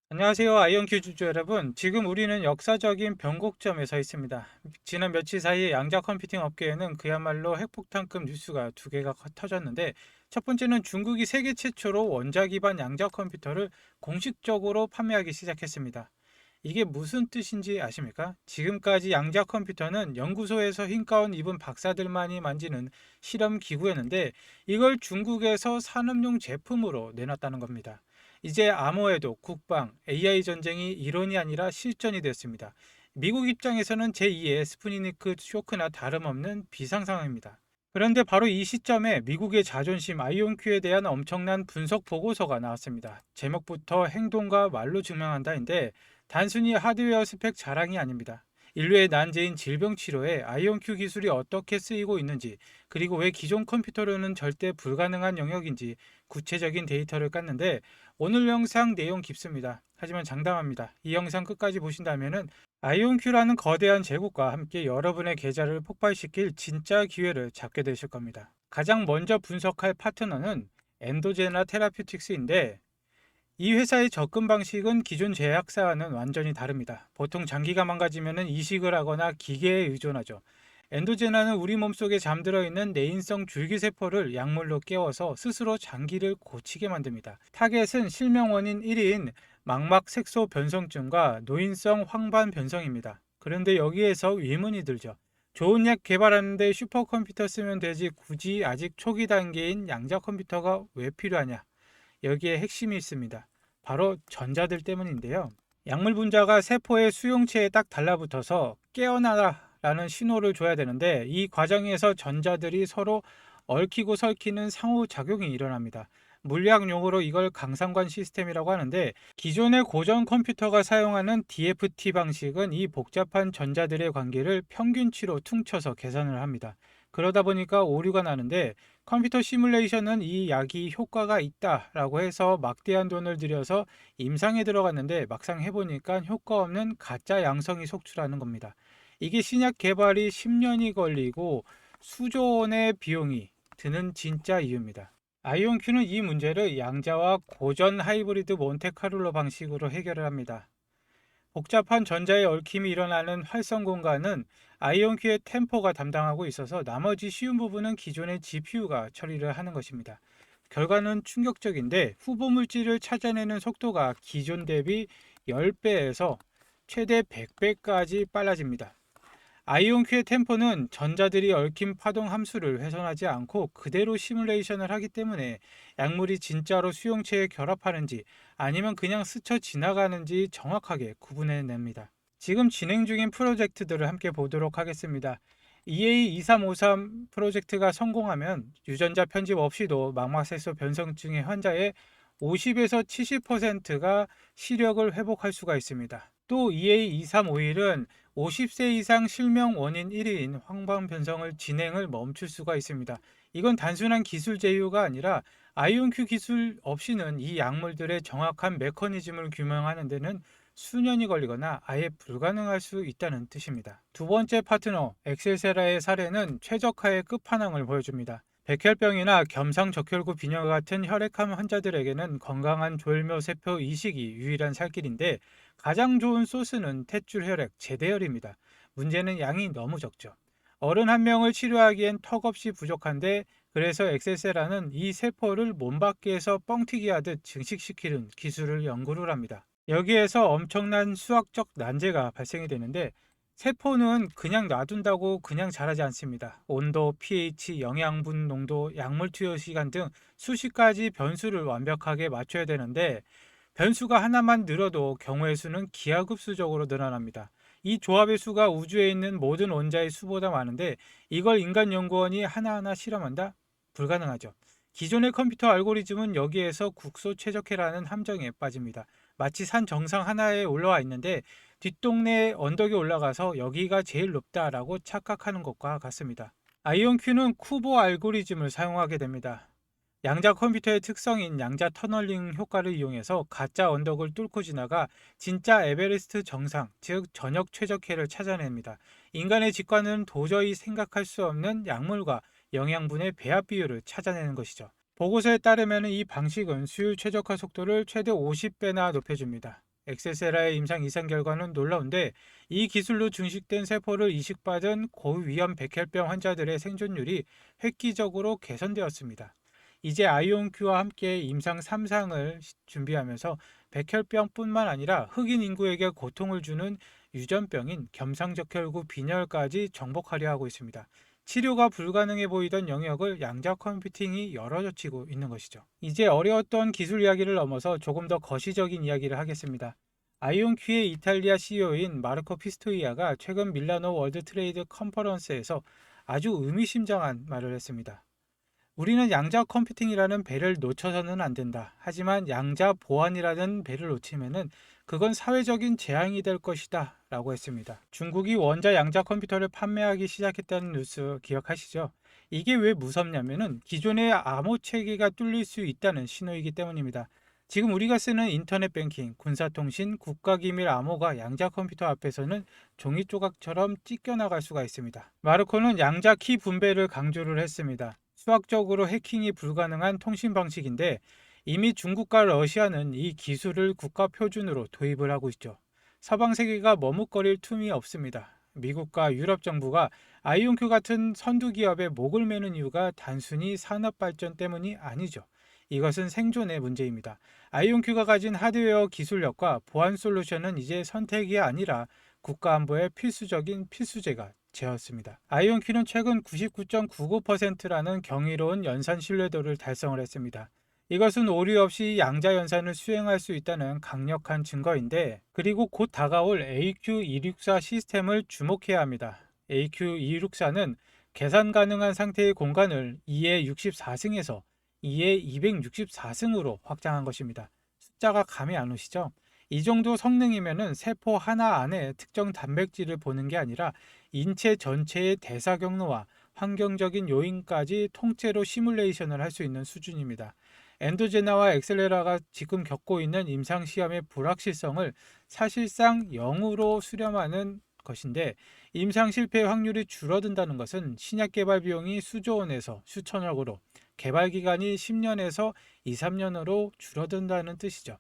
안녕하세요. 아이온큐 주주 여러분. 지금 우리는 역사적인 변곡점에 서 있습니다. 지난 며칠 사이 양자 컴퓨팅 업계에는 그야말로 핵폭탄급 뉴스가 두 개가 터졌는데, 첫 번째는 중국이 세계 최초로 원자 기반 양자 컴퓨터를 공식적으로 판매하기 시작했습니다. 이게 무슨 뜻인지 아십니까? 지금까지 양자 컴퓨터는 연구소에서 흰가운 입은 박사들만이 만지는 실험 기구였는데, 이걸 중국에서 산업용 제품으로 내놨다는 겁니다. 이제 암호에도 국방, AI 전쟁이 이론이 아니라 실전이 됐습니다. 미국 입장에서는 제2의 스푸니니크 쇼크나 다름없는 비상 상황입니다. 그런데 바로 이 시점에 미국의 자존심 아이온큐에 대한 엄청난 분석 보고서가 나왔습니다. 제목부터 행동과 말로 증명한다인데, 단순히 하드웨어 스펙 자랑이 아닙니다. 인류의 난제인 질병 치료에 아이온큐 기술이 어떻게 쓰이고 있는지, 그리고 왜 기존 컴퓨터로는 절대 불가능한 영역인지 구체적인 데이터를 깠는데, 오늘 영상 내용 깊습니다. 하지만 장담합니다. 이 영상 끝까지 보신다면 아이온큐라는 거대한 제국과 함께 여러분의 계좌를 폭발시킬 진짜 기회를 잡게 되실 겁니다. 가장 먼저 분석할 파트너는 엔도제나 테라퓨틱스인데, 이 회사의 접근 방식은 기존 제약사와는 완전히 다릅니다. 보통 장기가 망가지면 이식을 하거나 기계에 의존하죠. 엔도제나는 우리 몸속에 잠들어 있는 내인성 줄기세포를 약물로 깨워서 스스로 장기를 고치게 만듭니다. 타겟은 실명 원인 1위인 망막색소 변성증과 노인성 황반 변성입니다. 그런데 여기에서 의문이 들죠. 좋은 약 개발하는데 슈퍼컴퓨터 쓰면 되지 굳이 아직 초기 단계인 양자 컴퓨터가 왜 필요하냐? 여기에 핵심이 있습니다. 바로 전자들 때문인데요. 약물 분자가 세포의 수용체에 딱 달라붙어서 깨어나라 라는 신호를 줘야 되는데, 이 과정에서 전자들이 서로 얽히고 설키는 상호작용이 일어납니다. 물리학 용어로 이걸 강상관 시스템이라고 하는데, 기존의 고전 컴퓨터가 사용하는 DFT 방식은 이 복잡한 전자들의 관계를 평균치로 퉁쳐서 계산을 합니다. 그러다 보니까 오류가 나는데, 컴퓨터 시뮬레이션은 이 약이 효과가 있다라고 해서 막대한 돈을 들여서 임상에 들어갔는데, 막상 해보니까 효과 없는 가짜 양성이 속출하는 겁니다. 이게 신약 개발이 10년이 걸리고 수조 원의 비용이 드는 진짜 이유입니다. 아이온큐는 이 문제를 양자와 고전 하이브리드 몬테카를로 방식으로 해결을 합니다. 복잡한 전자의 얽힘이 일어나는 활성 공간은 아이온큐의 템포가 담당하고 있어서, 나머지 쉬운 부분은 기존의 GPU가 처리를 하는 것입니다. 결과는 충격적인데, 후보 물질을 찾아내는 속도가 기존 대비 10배에서 최대 100배까지 빨라집니다. 아이온큐의 템포는 전자들이 얽힌 파동 함수를 훼손하지 않고 그대로 시뮬레이션을 하기 때문에 약물이 진짜로 수용체에 결합하는지 아니면 그냥 스쳐 지나가는지 정확하게 구분해냅니다. 지금 진행 중인 프로젝트들을 함께 보도록 하겠습니다. EA2353 프로젝트가 성공하면 유전자 편집 없이도 망막색소 변성증의 환자의 50에서 70%가 시력을 회복할 수가 있습니다. 또 EA2351은 50세 이상 실명 원인 1위인 황반 변성을 진행을 멈출 수가 있습니다. 이건 단순한 기술 제휴가 아니라 아이온큐 기술 없이는 이 약물들의 정확한 메커니즘을 규명하는 데는 수년이 걸리거나 아예 불가능할 수 있다는 뜻입니다. 두 번째 파트너 엑셀세라의 사례는 최적화의 끝판왕을 보여줍니다. 백혈병이나 겸상적혈구 빈혈 같은 혈액암 환자들에게는 건강한 졸묘세포 이식이 유일한 살길인데, 가장 좋은 소스는 탯줄 혈액 제대혈입니다. 문제는 양이 너무 적죠. 어른 한 명을 치료하기엔 턱없이 부족한데, 그래서 엑셀세라는 이 세포를 몸 밖에서 뻥튀기 하듯 증식시키는 기술을 연구를 합니다. 여기에서 엄청난 수학적 난제가 발생이 되는데, 세포는 그냥 놔둔다고 그냥 자라지 않습니다. 온도, pH, 영양분 농도, 약물 투여 시간 등 수십 가지 변수를 완벽하게 맞춰야 되는데, 변수가 하나만 늘어도 경우의 수는 기하급수적으로 늘어납니다. 이 조합의 수가 우주에 있는 모든 원자의 수보다 많은데, 이걸 인간 연구원이 하나하나 실험한다? 불가능하죠. 기존의 컴퓨터 알고리즘은 여기에서 국소 최적화라는 함정에 빠집니다. 마치 산 정상 하나에 올라와 있는데 뒷동네 언덕에 올라가서 여기가 제일 높다라고 착각하는 것과 같습니다. 아이온큐는 쿠보 알고리즘을 사용하게 됩니다. 양자 컴퓨터의 특성인 양자 터널링 효과를 이용해서 가짜 언덕을 뚫고 지나가 진짜 에베레스트 정상, 즉 전역 최적회를 찾아냅니다. 인간의 직관은 도저히 생각할 수 없는 약물과 영양분의 배합 비율을 찾아내는 것이죠. 보고서에 따르면 이 방식은 수율 최적화 속도를 최대 50배나 높여줍니다. 엑세세라의 임상 이상 결과는 놀라운데 이 기술로 증식된 세포를 이식받은 고위험 백혈병 환자들의 생존율이 획기적으로 개선되었습니다. 이제 아이온큐와 함께 임상 3상을 준비하면서 백혈병뿐만 아니라 흑인 인구에게 고통을 주는 유전병인 겸상적혈구 빈혈까지 정복하려 하고 있습니다. 치료가 불가능해 보이던 영역을 양자 컴퓨팅이 열어젖히고 있는 것이죠. 이제 어려웠던 기술 이야기를 넘어서 조금 더 거시적인 이야기를 하겠습니다. 아이온큐의 이탈리아 CEO인 마르코 피스토이아가 최근 밀라노 월드 트레이드 컨퍼런스에서 아주 의미심장한 말을 했습니다. 우리는 양자 컴퓨팅이라는 배를 놓쳐서는 안 된다. 하지만 양자 보안이라는 배를 놓치면은 그건 사회적인 재앙이 될 것이다. 라고 했습니다. 중국이 원자 양자 컴퓨터를 판매하기 시작했다는 뉴스 기억하시죠? 이게 왜 무섭냐면은 기존의 암호 체계가 뚫릴 수 있다는 신호이기 때문입니다. 지금 우리가 쓰는 인터넷 뱅킹, 군사통신, 국가기밀 암호가 양자 컴퓨터 앞에서는 종이 조각처럼 찢겨나갈 수가 있습니다. 마르코는 양자 키 분배를 강조를 했습니다. 수학적으로 해킹이 불가능한 통신 방식인데 이미 중국과 러시아는 이 기술을 국가 표준으로 도입을 하고 있죠. 서방 세계가 머뭇거릴 틈이 없습니다. 미국과 유럽 정부가 아이온큐 같은 선두 기업에 목을 매는 이유가 단순히 산업 발전 때문이 아니죠. 이것은 생존의 문제입니다. 아이온큐가 가진 하드웨어 기술력과 보안 솔루션은 이제 선택이 아니라 국가안보의 필수적인 필수제가 되었습니다. 아이온큐는 최근 99.99%라는 경이로운 연산 신뢰도를 달성을 했습니다. 이것은 오류 없이 양자 연산을 수행할 수 있다는 강력한 증거인데, 그리고 곧 다가올 AQ264 시스템을 주목해야 합니다. AQ264는 계산 가능한 상태의 공간을 2의 64승에서 2의 264승으로 확장한 것입니다. 숫자가 감이 안 오시죠? 이 정도 성능이면은 세포 하나 안에 특정 단백질을 보는 게 아니라 인체 전체의 대사 경로와 환경적인 요인까지 통째로 시뮬레이션을 할 수 있는 수준입니다. 엔도제나와 엑셀레라가 지금 겪고 있는 임상시험의 불확실성을 사실상 0으로 수렴하는 것인데, 임상 실패 확률이 줄어든다는 것은 신약 개발 비용이 수조 원에서 수천억으로, 개발 기간이 10년에서 2, 3년으로 줄어든다는 뜻이죠.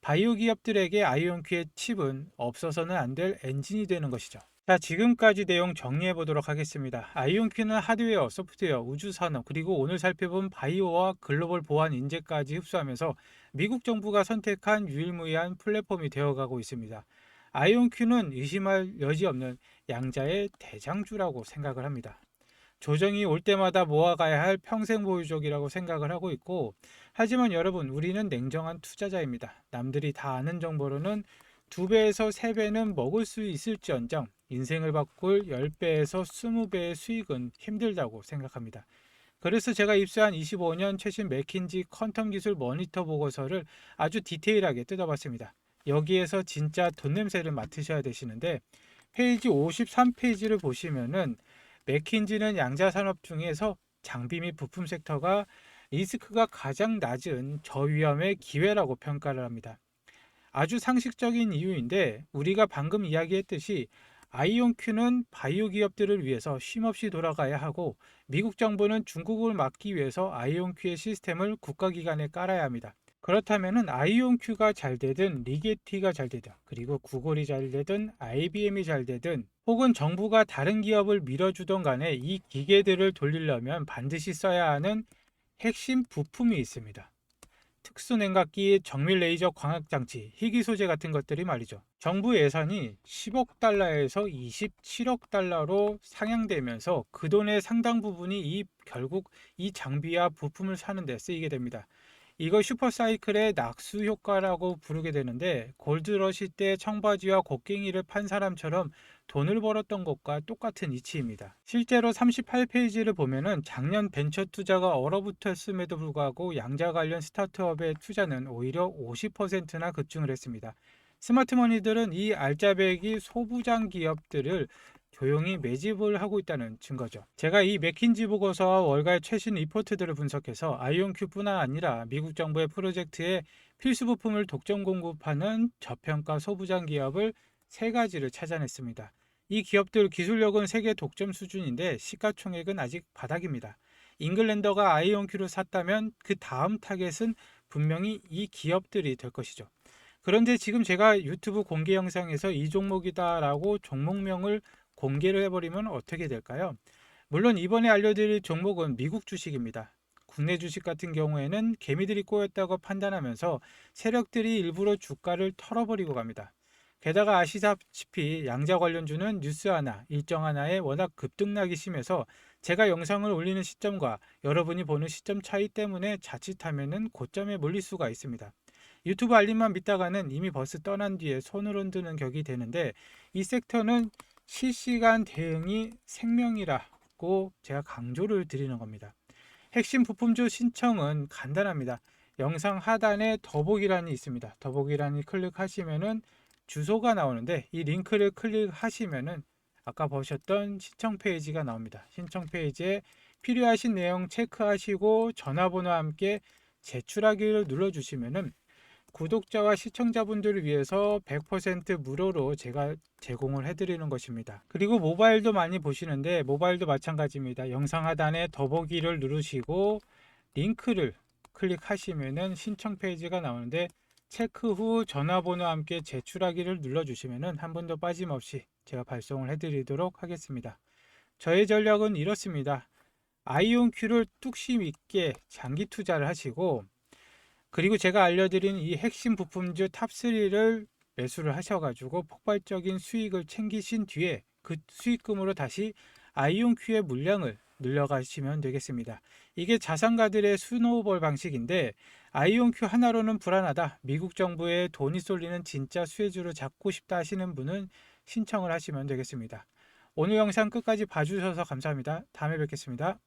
바이오 기업들에게 아이온큐의 칩은 없어서는 안 될 엔진이 되는 것이죠. 자, 지금까지 내용 정리해 보도록 하겠습니다. 아이온큐는 하드웨어, 소프트웨어, 우주산업, 그리고 오늘 살펴본 바이오와 글로벌 보안 인재까지 흡수하면서 미국 정부가 선택한 유일무이한 플랫폼이 되어가고 있습니다. 아이온큐는 의심할 여지 없는 양자의 대장주라고 생각을 합니다. 조정이 올 때마다 모아가야 할 평생 보유족이라고 생각을 하고 있고, 하지만 여러분, 우리는 냉정한 투자자입니다. 남들이 다 아는 정보로는 2배에서 3배는 먹을 수 있을지언정 인생을 바꿀 10배에서 20배의 수익은 힘들다고 생각합니다. 그래서 제가 입수한 25년 최신 맥킨지 퀀텀 기술 모니터 보고서를 아주 디테일하게 뜯어봤습니다. 여기에서 진짜 돈 냄새를 맡으셔야 되시는데, 페이지 53페이지를 보시면은 맥킨지는 양자 산업 중에서 장비 및 부품 섹터가 리스크가 가장 낮은 저위험의 기회라고 평가를 합니다. 아주 상식적인 이유인데, 우리가 방금 이야기했듯이 아이온큐는 바이오 기업들을 위해서 쉼없이 돌아가야 하고, 미국 정부는 중국을 막기 위해서 아이온큐의 시스템을 국가기관에 깔아야 합니다. 그렇다면 아이온큐가 잘 되든 리게티가 잘 되든, 그리고 구글이 잘 되든 IBM이 잘 되든, 혹은 정부가 다른 기업을 밀어주던 간에 이 기계들을 돌리려면 반드시 써야 하는 핵심 부품이 있습니다. 특수냉각기, 정밀 레이저 광학장치, 희귀 소재 같은 것들이 말이죠. 정부 예산이 10억 달러에서 27억 달러로 상향되면서 그 돈의 상당 부분이 결국 이 장비와 부품을 사는 데 쓰이게 됩니다. 이걸 슈퍼사이클의 낙수 효과라고 부르게 되는데, 골드러시 때 청바지와 곡괭이를 판 사람처럼 돈을 벌었던 것과 똑같은 이치입니다. 실제로 38페이지를 보면은 작년 벤처 투자가 얼어붙었음에도 불구하고 양자 관련 스타트업의 투자는 오히려 50%나 급증을 했습니다. 스마트머니들은 이 알짜배기 소부장 기업들을 조용히 매집을 하고 있다는 증거죠. 제가 이 맥킨지 보고서와 월가의 최신 리포트들을 분석해서 아이온큐뿐만 아니라 미국 정부의 프로젝트에 필수 부품을 독점 공급하는 저평가 소부장 기업을 3가지를 찾아냈습니다. 이 기업들 기술력은 세계 독점 수준인데 시가총액은 아직 바닥입니다. 잉글랜더가 아이온큐를 샀다면 그 다음 타겟은 분명히 이 기업들이 될 것이죠. 그런데 지금 제가 유튜브 공개 영상에서 이 종목이다라고 종목명을 공개를 해버리면 어떻게 될까요? 물론 이번에 알려드릴 종목은 미국 주식입니다. 국내 주식 같은 경우에는 개미들이 꼬였다고 판단하면서 세력들이 일부러 주가를 털어버리고 갑니다. 게다가 아시다시피 양자 관련주는 뉴스 하나, 일정 하나에 워낙 급등락이 심해서 제가 영상을 올리는 시점과 여러분이 보는 시점 차이 때문에 자칫하면은 고점에 몰릴 수가 있습니다. 유튜브 알림만 믿다가는 이미 버스 떠난 뒤에 손을 흔드는 격이 되는데, 이 섹터는 실시간 대응이 생명이라고 제가 강조를 드리는 겁니다. 핵심 부품주 신청은 간단합니다. 영상 하단에 더보기란이 있습니다. 더보기란을 클릭하시면은 주소가 나오는데, 이 링크를 클릭하시면은 아까 보셨던 신청 페이지가 나옵니다. 신청 페이지에 필요하신 내용 체크하시고 전화번호와 함께 제출하기를 눌러주시면은 구독자와 시청자분들을 위해서 100% 무료로 제가 제공을 해드리는 것입니다. 그리고 모바일도 많이 보시는데, 모바일도 마찬가지입니다. 영상 하단에 더보기를 누르시고 링크를 클릭하시면은 신청 페이지가 나오는데, 체크 후 전화번호와 함께 제출하기를 눌러주시면은 한 번도 빠짐없이 제가 발송을 해드리도록 하겠습니다. 저의 전략은 이렇습니다. 아이온큐를 뚝심 있게 장기 투자를 하시고, 그리고 제가 알려드린 이 핵심 부품주 탑3를 매수를 하셔가지고 폭발적인 수익을 챙기신 뒤에 그 수익금으로 다시 아이온큐의 물량을 늘려가시면 되겠습니다. 이게 자산가들의 스노우볼 방식인데, 아이온큐 하나로는 불안하다, 미국 정부에 돈이 쏠리는 진짜 수혜주로 잡고 싶다 하시는 분은 신청을 하시면 되겠습니다. 오늘 영상 끝까지 봐주셔서 감사합니다. 다음에 뵙겠습니다.